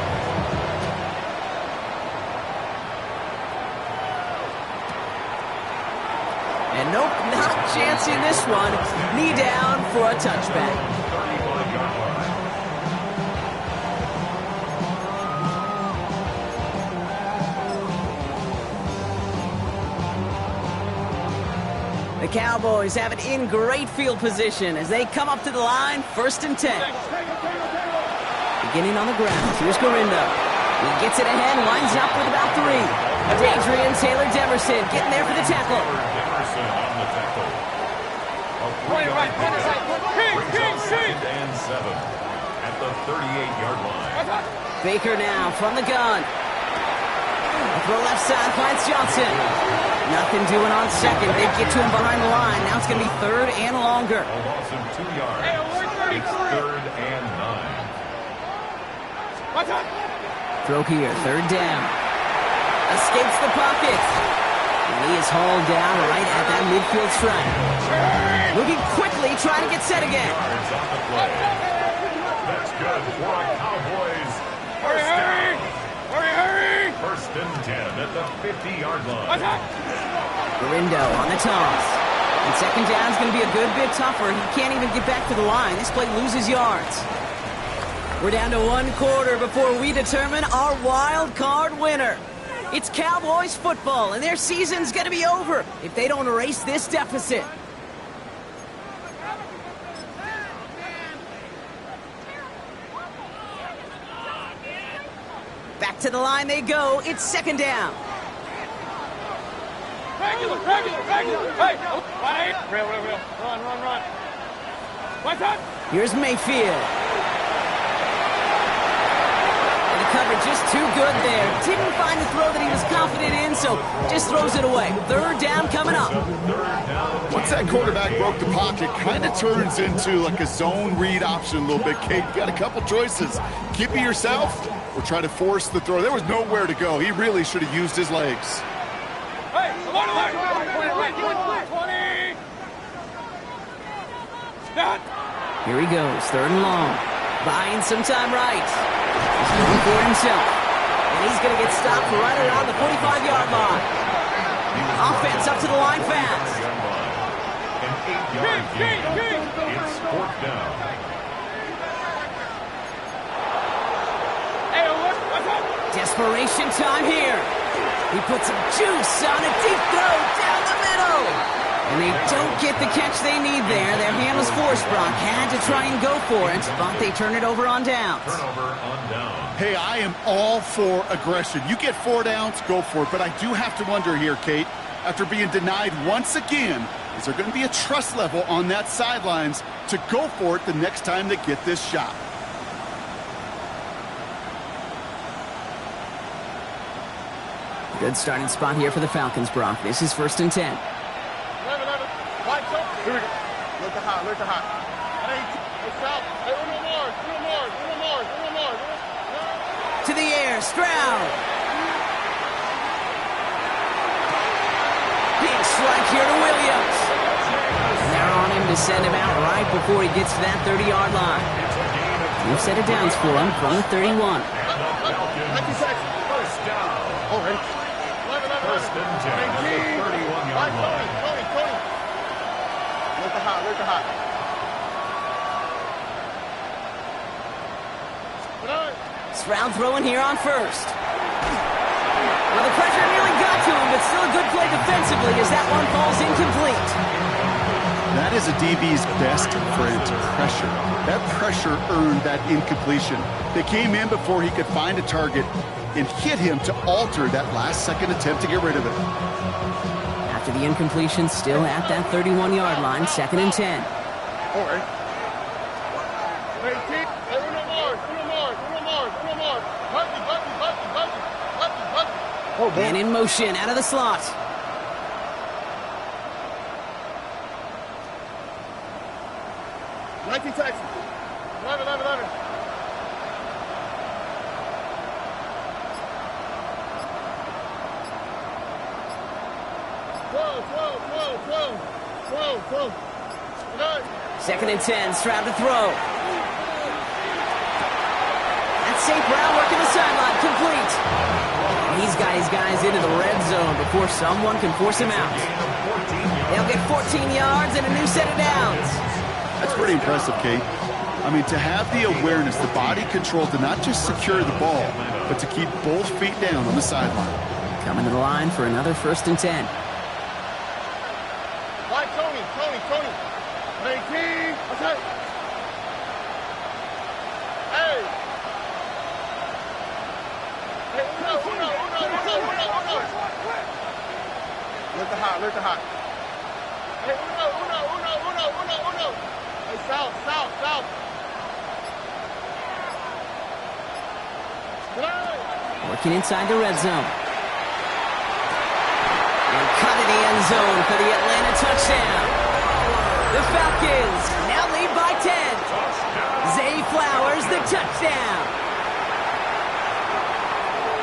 And nope, not chancing this one. Knee down for a touchback. The Cowboys have it in great field position as they come up to the line, 1st and 10. Beginning on the ground, here's Gorindo. He gets it ahead, lines up with about 3. Adrian Taylor Demerson getting there for the tackle. Second and 7 at the 38-yard line. Baker now from the gun. Throw left side, finds Johnson. Nothing doing on second. They get to him behind the line. Now it's going to be 3rd and longer. A loss of 2 yards. It's 3rd and 9. Throw here, 3rd down. Escapes the pocket. And he is hauled down right at that midfield stripe. Moving quickly, trying to get set again. Yards on the play. That's good for a Cowboys. First down. Hurry! 1st and 10 at the 50-yard line. Gorindo on the toss. And 2nd down is going to be a good bit tougher. He can't even get back to the line. This play loses yards. We're down to 1 quarter before we determine our wild card winner. It's Cowboys football, and their season's going to be over if they don't erase this deficit. Back to the line they go. It's 2nd down. Regular. Hey! Real. Run. What's up? Here's Mayfield. And the coverage just too good there. Didn't find the throw that he was confident in, so just throws it away. 3rd down coming up. Once that quarterback broke the pocket, kind of turns into like a zone read option a little bit, Kate. You got a couple choices. Keep it yourself or try to force the throw. There was nowhere to go. He really should have used his legs. Hey, come on, 20. Stop. Here he goes, 3rd and long. Buying some time right. He's looking for himself. And he's going to get stopped right around the 45-yard line. Offense up to the line fast. An 8-yard gain. It's 4th down. Hey, what's up? Desperation time here. He puts some juice on a deep throw down the middle. And And they don't get the catch they need there. Their hand was forced, Brock. Had to try and go for it, but they turn it over on downs. Turnover on down. Hey, I am all for aggression. You get 4 downs, go for it. But I do have to wonder here, Kate, after being denied once again, is there going to be a trust level on that sidelines to go for it the next time they get this shot? Good starting spot here for the Falcons, Brock. This is 1st and 10. 11, 11. Wide open. Here we go. Look at hot, look at hot. Hey, stop. Hey, Uno Mars, Uno Mars, Uno Mars, Uno Mars. To the air, Stroud. Big strike here to Williams. They're on him to send him out right before he gets to that 30-yard line. New set of downs for him from the 31. First down. Oh, ready. 1st and 10 at the 31-yard line. Tony. Look at hot, look at hot. Stroud throwing here on 1st. Well, the pressure nearly got to him, but still a good play defensively as that one falls incomplete. That is a DB's best friend, pressure. That pressure earned that incompletion. They came in before he could find a target and hit him to alter that last-second attempt to get rid of it. After the incompletion, still at that 31-yard line, 2nd and 10. All right. Hey, Uno Mars. Bucky. Oh, And in motion, out of the slot. Nike Texas. 11. Whoa. 2nd and 10, Stroud to throw. That's St. Brown working the sideline, complete. He's got his guys into the red zone before someone can force him out. They'll get 14 yards and a new set of downs. That's pretty impressive, Kate. I mean, to have the awareness, the body control to not just secure the ball, but to keep both feet down on the sideline. Coming to the line for another 1st and 10. Why, Tony. Hey, King. Okay. Hey, Uno. Look at hot. Hey, Uno. Hey, south. Working inside the red zone. And cut in the end zone for the Atlanta touchdown. The Falcons now lead by 10. Zay Flowers, the touchdown.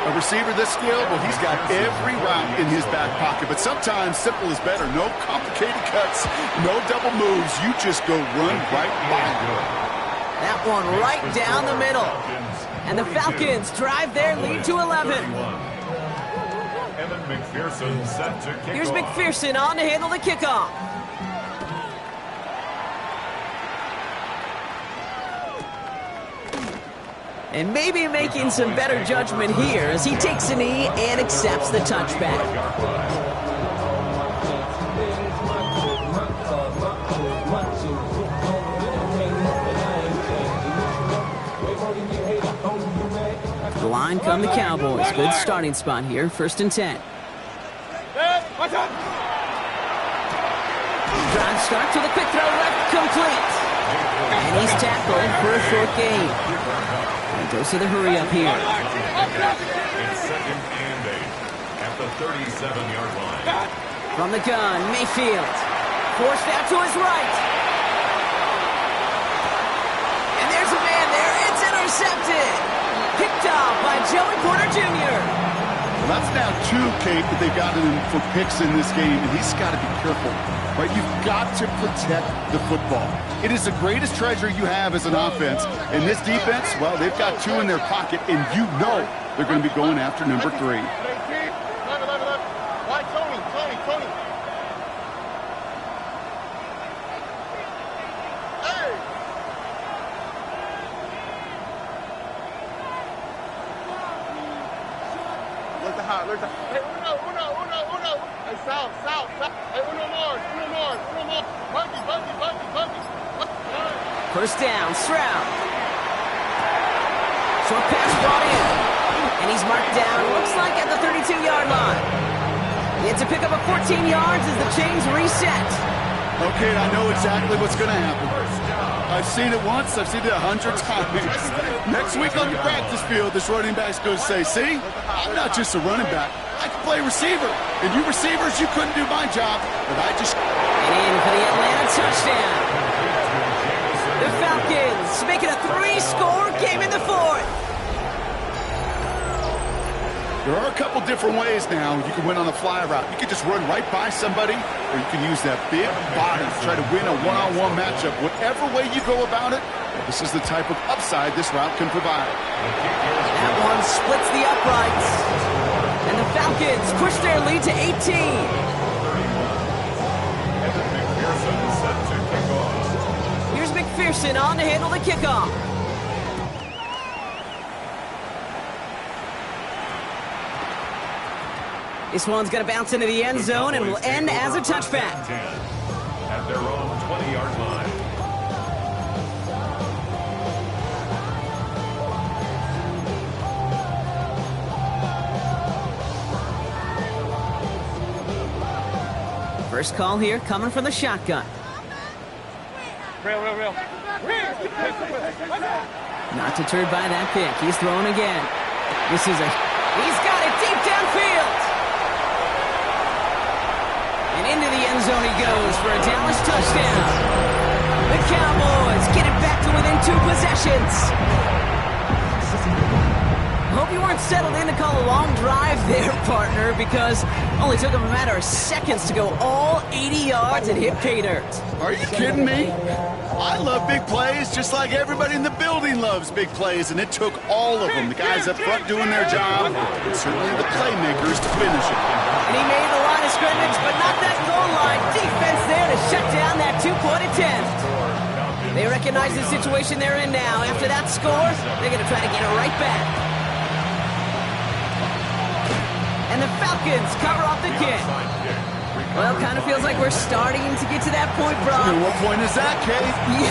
A receiver this skilled, well, he's got every route in his back pocket. But sometimes simple is better. No complicated cuts, no double moves. You just go run right by him. That one right down the middle. And the Falcons drive their lead to 11. Evan McPherson set to kick Here's off. McPherson on to handle the kickoff. And maybe making some better judgment here as he takes a knee and accepts the touchback. The line come the Cowboys. Good starting spot here. 1st and 10. Drive start to the quick throw left, complete. And he's tackled for a short gain. And goes to the hurry up here. It's 2nd and 8 at the 37-yard line. From the gun, Mayfield. Forced out to his right. And there's a man there. It's intercepted. Picked off by Joey Porter Jr. Well, that's now 2, Kate, that they've gotten him for picks in this game, and he's got to be careful. Right? You've got to protect the football. It is the greatest treasure you have as an offense. And this defense, well, they've got 2 in their pocket, and you know they're going to be going after number 3. Why, Tony. Hey! Look at hot. Hey, Uno. Hey, south. Hey, Uno Mars. First down, Stroud. Short pass brought in. And he's marked down, looks like at the 32-yard line. It's a pickup of 14 yards as the chains reset. Okay, I know exactly what's going to happen. I've seen it once, I've seen it 100 times. Next week on the practice field, this running back's going to say, see, I'm not just a running back. I can play receiver. And you receivers, you couldn't do my job, but I just... And in for the Atlanta touchdown. The Falcons make it a 3-score game in the fourth. There are a couple different ways now you can win on a fly route. You can just run right by somebody, or you can use that big body to try to win a one-on-one matchup. Whatever way you go about it, this is the type of upside this route can provide. That one splits the uprights. And the Falcons push their lead to 18. Here's McPherson on to handle the kickoff. This one's going to bounce into the end zone and will end as a touchback. At their own 20-yard line. First call here coming from the shotgun. Real. Not deterred by that pick. He's throwing again. He's got it deep downfield. And into the end zone he goes for a Dallas touchdown. The Cowboys get it back to within 2 possessions. Hope you weren't settled in to call a long drive there, partner, because it only took him a matter of seconds to go all 80 yards and hit pay dirt. Are you kidding me? I love big plays just like everybody in the building loves big plays, and it took all of them, the guys up front doing their job, and certainly the playmakers to finish it. And he made the line of scrimmage, but not that goal line. Defense there to shut down that 2-point attempt. They recognize the situation they're in now. After that score, they're going to try to get it right back. And the Falcons cover off the kick. Well, kind of feels like we're starting to get to that point, Brock. And what point is that, Kate? You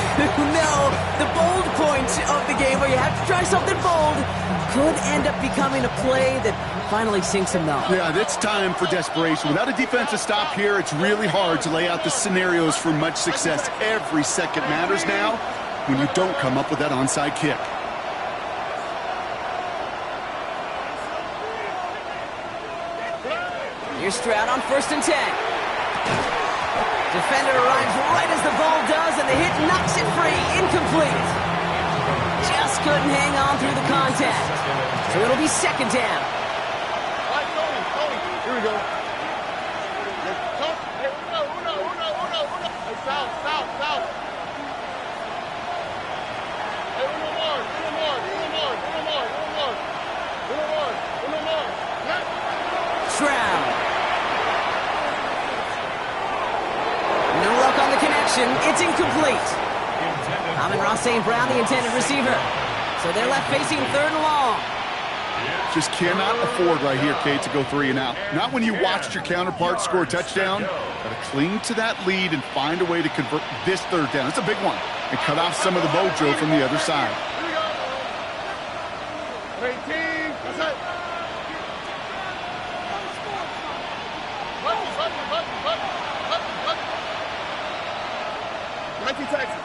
know, the bold point of the game where you have to try something bold could end up becoming a play that finally sinks him, though. Yeah, it's time for desperation. Without a defensive stop here, it's really hard to lay out the scenarios for much success. Every second matters now when you don't come up with that onside kick. Here's Stroud on 1st and 10. Defender arrives right as the ball does, and the hit knocks it free. Incomplete. Just couldn't hang on through the contact. So it'll be 2nd down. Tony. Here we go. Hey, uno. Hey, south. Hey, uno more. Stroud. No luck on the connection. It's incomplete. Amon-Ra St. Brown, the intended receiver. So they're left facing 3rd and long. Just cannot afford right here, Kate, to go 3 and out. Not when you watched your counterpart score a touchdown. Got to cling to that lead and find a way to convert this 3rd down. It's a big one. And cut off some of the mojo from the other side. Here we go. 18. That's it. Button. Mikey Texas.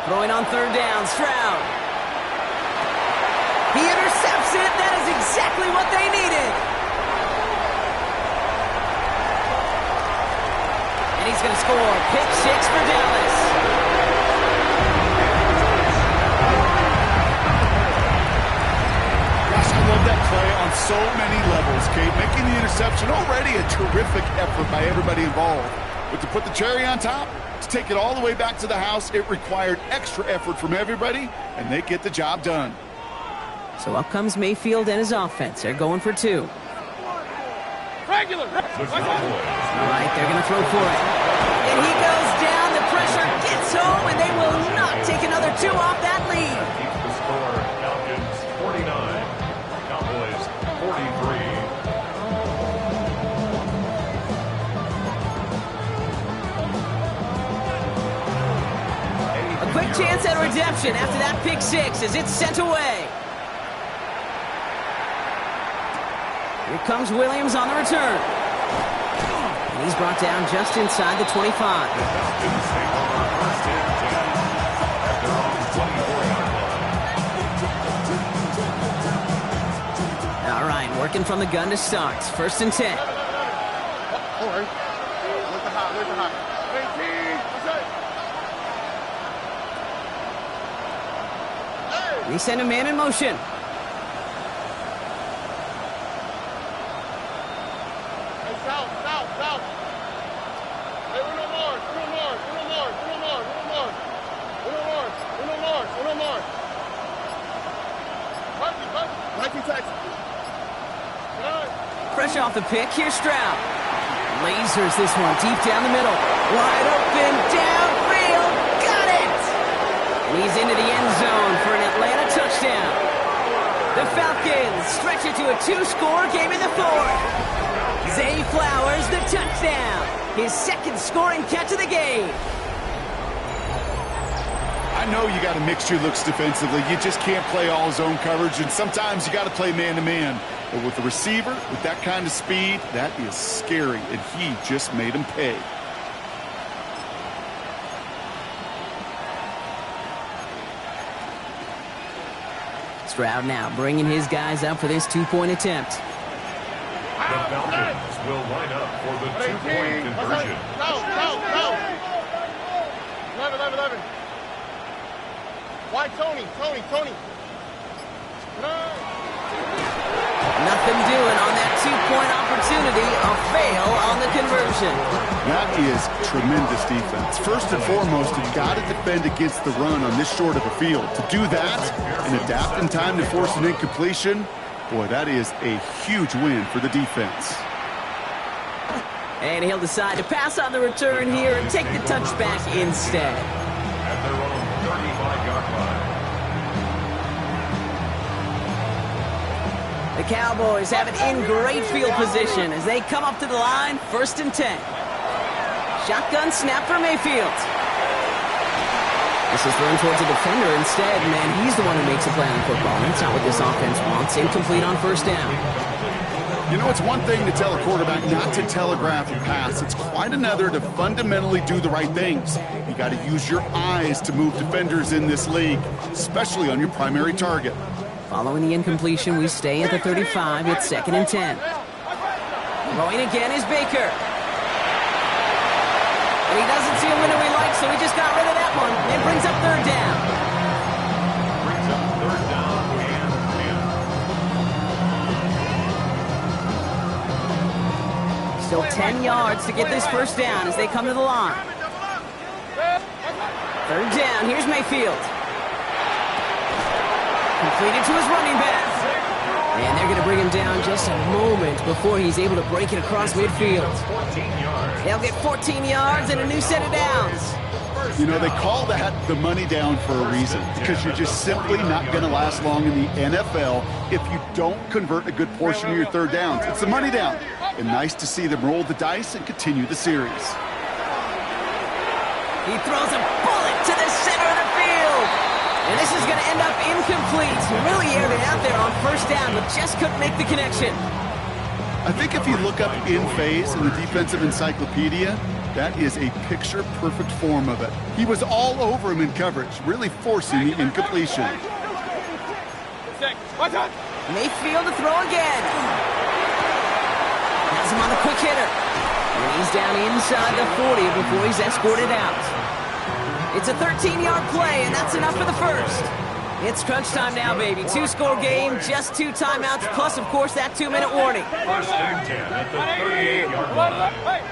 Throwing on 3rd down, Stroud. He intercepts it. That is exactly what they needed. And he's going to score. Pick 6 for Dallas. Gosh, I love that play on so many levels, Kate. Making the interception already a terrific effort by everybody involved. But to put the cherry on top, to take it all the way back to the house, it required extra effort from everybody, and they get the job done. So up comes Mayfield and his offense. They're going for 2. Regular. All right, they're going to throw for it. And he goes down. The pressure gets home, and they will not take another 2 off that lead. quick chance at redemption after that pick six as it's sent away. Here comes Williams on the return. And he's brought down just inside the 25. All right, working from the gun to start. 1st and 10. Look at hot. 18. They send a man in motion. South. Hey, Uno Mars. Mikey, Texas. Fresh off the pick, here's Stroud. Lasers this one deep down the middle. Wide open, downfield, got it! And he's into the end zone for an Atlanta touchdown. The Falcons stretch it to a 2-score game in the 4th. Zay Flowers, the touchdown. His 2nd scoring catch of the game. I know you got to mix your looks defensively. You just can't play all zone coverage, and sometimes you got to play man-to-man. But with the receiver, with that kind of speed, that is scary, and he just made him pay. Stroud now bringing his guys up for this 2-point attempt. The Falcons will line up for the 2-point conversion. Go. 11. Why Tony? Nothing doing on that 2-point opportunity. A fail on the conversion. That is tremendous defense. First and foremost, you've got to defend against the run on this short of a field. To do that and adapt in time to force an incompletion, boy, that is a huge win for the defense. And he'll decide to pass on the return here and take the touchback instead. At their own 35-yard line. The Cowboys have it in great field position as they come up to the line, 1st and 10. Shotgun snap for Mayfield. This is thrown towards a defender instead. Man, he's the one who makes a play on football. That's not what this offense wants. Incomplete on 1st down. You know, it's one thing to tell a quarterback not to telegraph a pass. It's quite another to fundamentally do the right things. You got to use your eyes to move defenders in this league, especially on your primary target. Following the incompletion, we stay at the 35. It's 2nd and 10. Throwing again is Baker. And he doesn't see a window he likes, so he just got rid of that one. It brings up 3rd down. Brings up 3rd down and 10. Still 10 yards to get this 1st down as they come to the line. 3rd down, here's Mayfield. Completed to his running back. And they're going to bring him down just a moment before he's able to break it across midfield. 14 yards. They'll get 14 yards and a new set of downs. You know, they call that the money down for a reason, because you're just simply not going to last long in the NFL if you don't convert a good portion of your 3rd downs. It's the money down. And nice to see them roll the dice and continue the series. He throws a bullet to the center of the field. And this is going to end up incomplete. He really aired it out there on 1st down, but just couldn't make the connection. I think if you look up in phase in the defensive encyclopedia, that is a picture-perfect form of it. He was all over him in coverage, really forcing the incompletion. Mayfield to throw again. Has him on the quick hitter. And he's down inside the 40 before he's escorted out. It's a 13-yard play, and that's enough for the 1st. It's crunch time now, baby. 2-score game, just 2 timeouts, plus, of course, that 2-minute warning. 1st and 10 at the 38-yard line. Hey,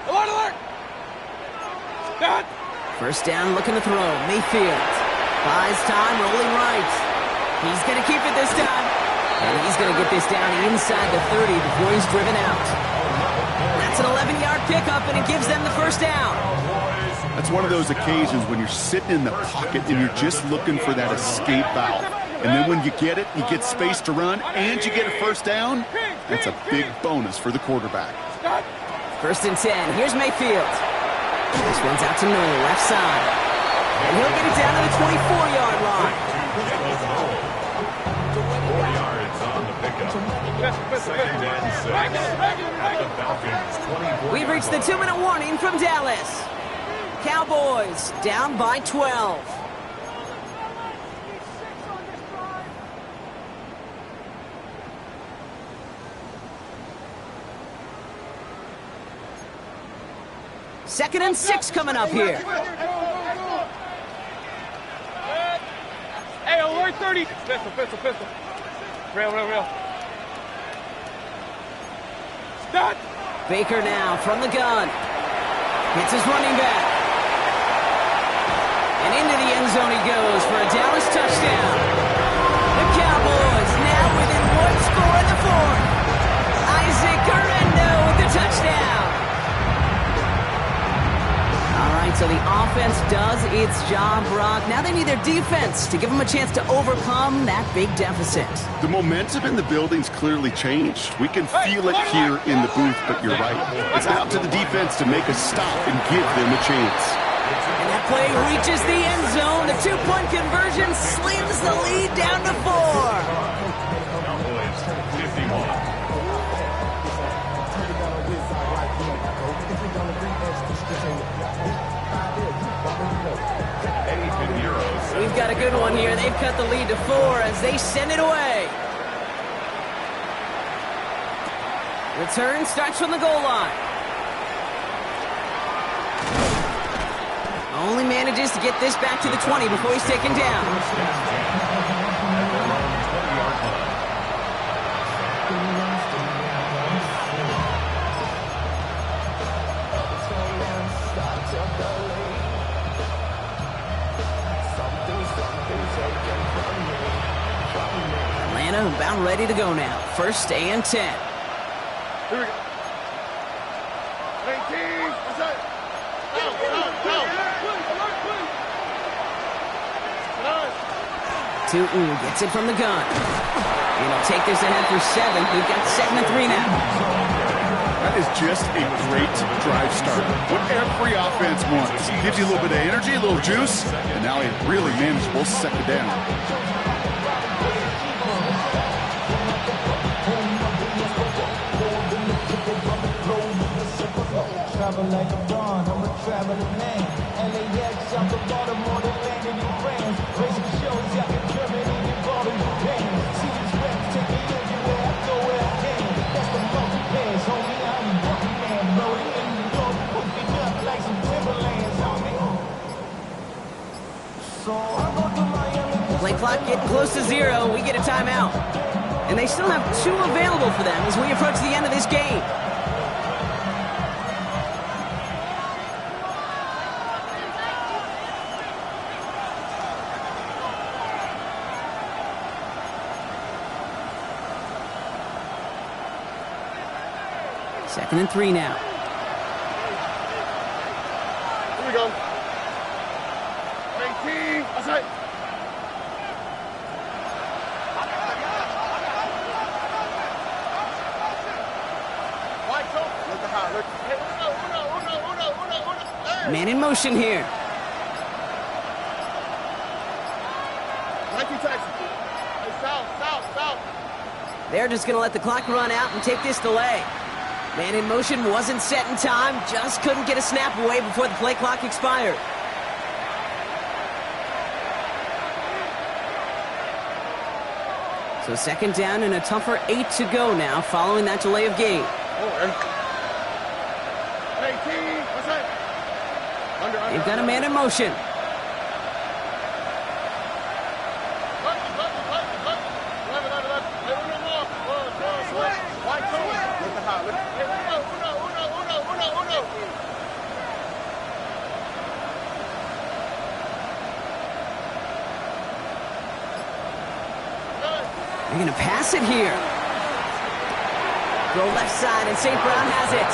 alert! Dad. 1st down, looking to throw. Mayfield buys time, rolling right. He's going to keep it this time. And he's going to get this down inside the 30 before he's driven out. That's an 11-yard pickup, and it gives them the 1st down. That's one of those occasions when you're sitting in the pocket and you're just looking for that escape valve. And then when you get it, you get space to run, and you get a 1st down, that's a big bonus for the quarterback. 1st and 10. Here's Mayfield. This one's out to Noel, left side. And he'll get it down to the 24-yard line. 4 yards on the pickup. Second and 6. At the Falcons' 24. We've reached the 2-minute warning from Dallas. Cowboys down by 12. Second and 6 coming up here. Hey, alert 30. Pistol. Real. Start. Baker now from the gun. Hits his running back. And into the end zone he goes for a Dallas touchdown. The Cowboys now within one score in the fourth. Isaac Guerrero with the touchdown. All right, so the offense does its job, Brock. Now they need their defense to give them a chance to overcome that big deficit. The momentum in the building's clearly changed. We can feel it here in the booth, but you're right. It's up to the defense to make a stop and give them a chance. And that play reaches the end zone. The two-point conversion slams the lead down to 4. Cowboys 51. We've got a good one here. They've cut the lead to 4 as they send it away. Return starts from the goal line. Only manages to get this back to the 20 before he's taken down. Atlanta about ready to go now. First and 10. Here we go. 19. What's that? Tootin gets it from the gun. And he'll take this ahead for 7. We've got 2nd and 3 now. That is just a great drive start. What every offense wants. Gives you a little bit of energy, a little juice, and now a really manageable second down. Travel like a Braun, I'm a traveling man. LAX, I'm the Baltimore, the land of new brands. Racing shows out in Germany, involved in Japan. See these reps, take me everywhere, I go where I can. That's the funky pants, homie, I'm a funky man. Rolling in New York, hooking up like some Timberlands, homie. So I go to Miami. Play clock getting close to 0. We get a timeout. And they still have 2 available for them as we approach the end of this game. Second and 3 now. Here we go. 19. That's right. White coat. Look at how. Look. Hey, uno. Hey. Man in motion here. 19 Texas. Hey, south. They're just going to let the clock run out and take this delay. Man in motion wasn't set in time, just couldn't get a snap away before the play clock expired. So second down and a tougher 8 to go now following that delay of game. 18. What's that? Under. They've got a man in motion. White coat. Look at how. Look. Hey, uno. They're going to pass it here. Go left side, and St. Brown has it.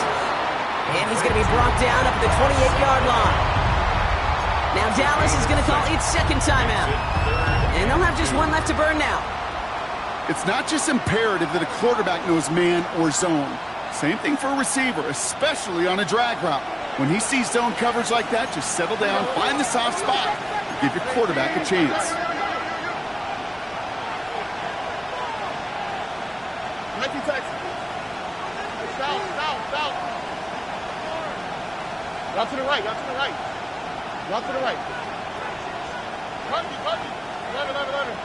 And he's going to be brought down up at the 28-yard line. Now Dallas is going to call its second timeout. And they'll have just 1 left to burn now. It's not just imperative that a quarterback knows man or zone. Same thing for a receiver, especially on a drag route. When he sees zone coverage like that, just settle down, find the soft spot. Give your quarterback a chance. Nike Texas. South. Y'all to the right. Y'all to the right. Cardi. 11.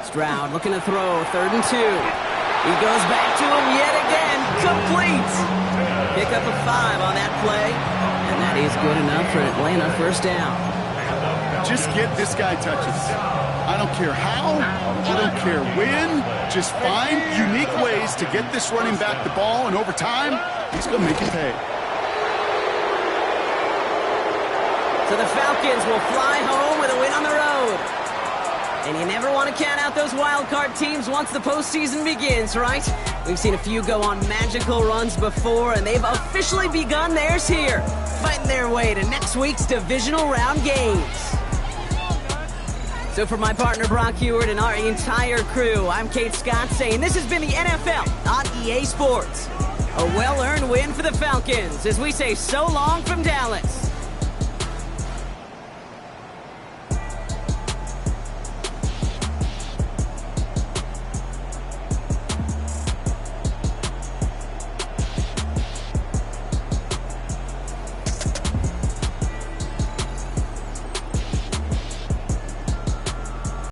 Stroud looking to throw, 3rd and 2. He goes back to him yet again, complete. Pick up a 5 on that play, and that is good enough for Atlanta, 1st down. Just get this guy touches. I don't care how, I don't care when, just find unique ways to get this running back the ball, and over time, he's going to make it pay. So the Falcons will fly home with a win on the road. And you never want to count out those wild card teams once the postseason begins, right? We've seen a few go on magical runs before, and they've officially begun theirs here, fighting their way to next week's divisional round games. So for my partner Brock Heward and our entire crew, I'm Kate Scott saying this has been the NFL on EA Sports. A well-earned win for the Falcons as we say so long from Dallas.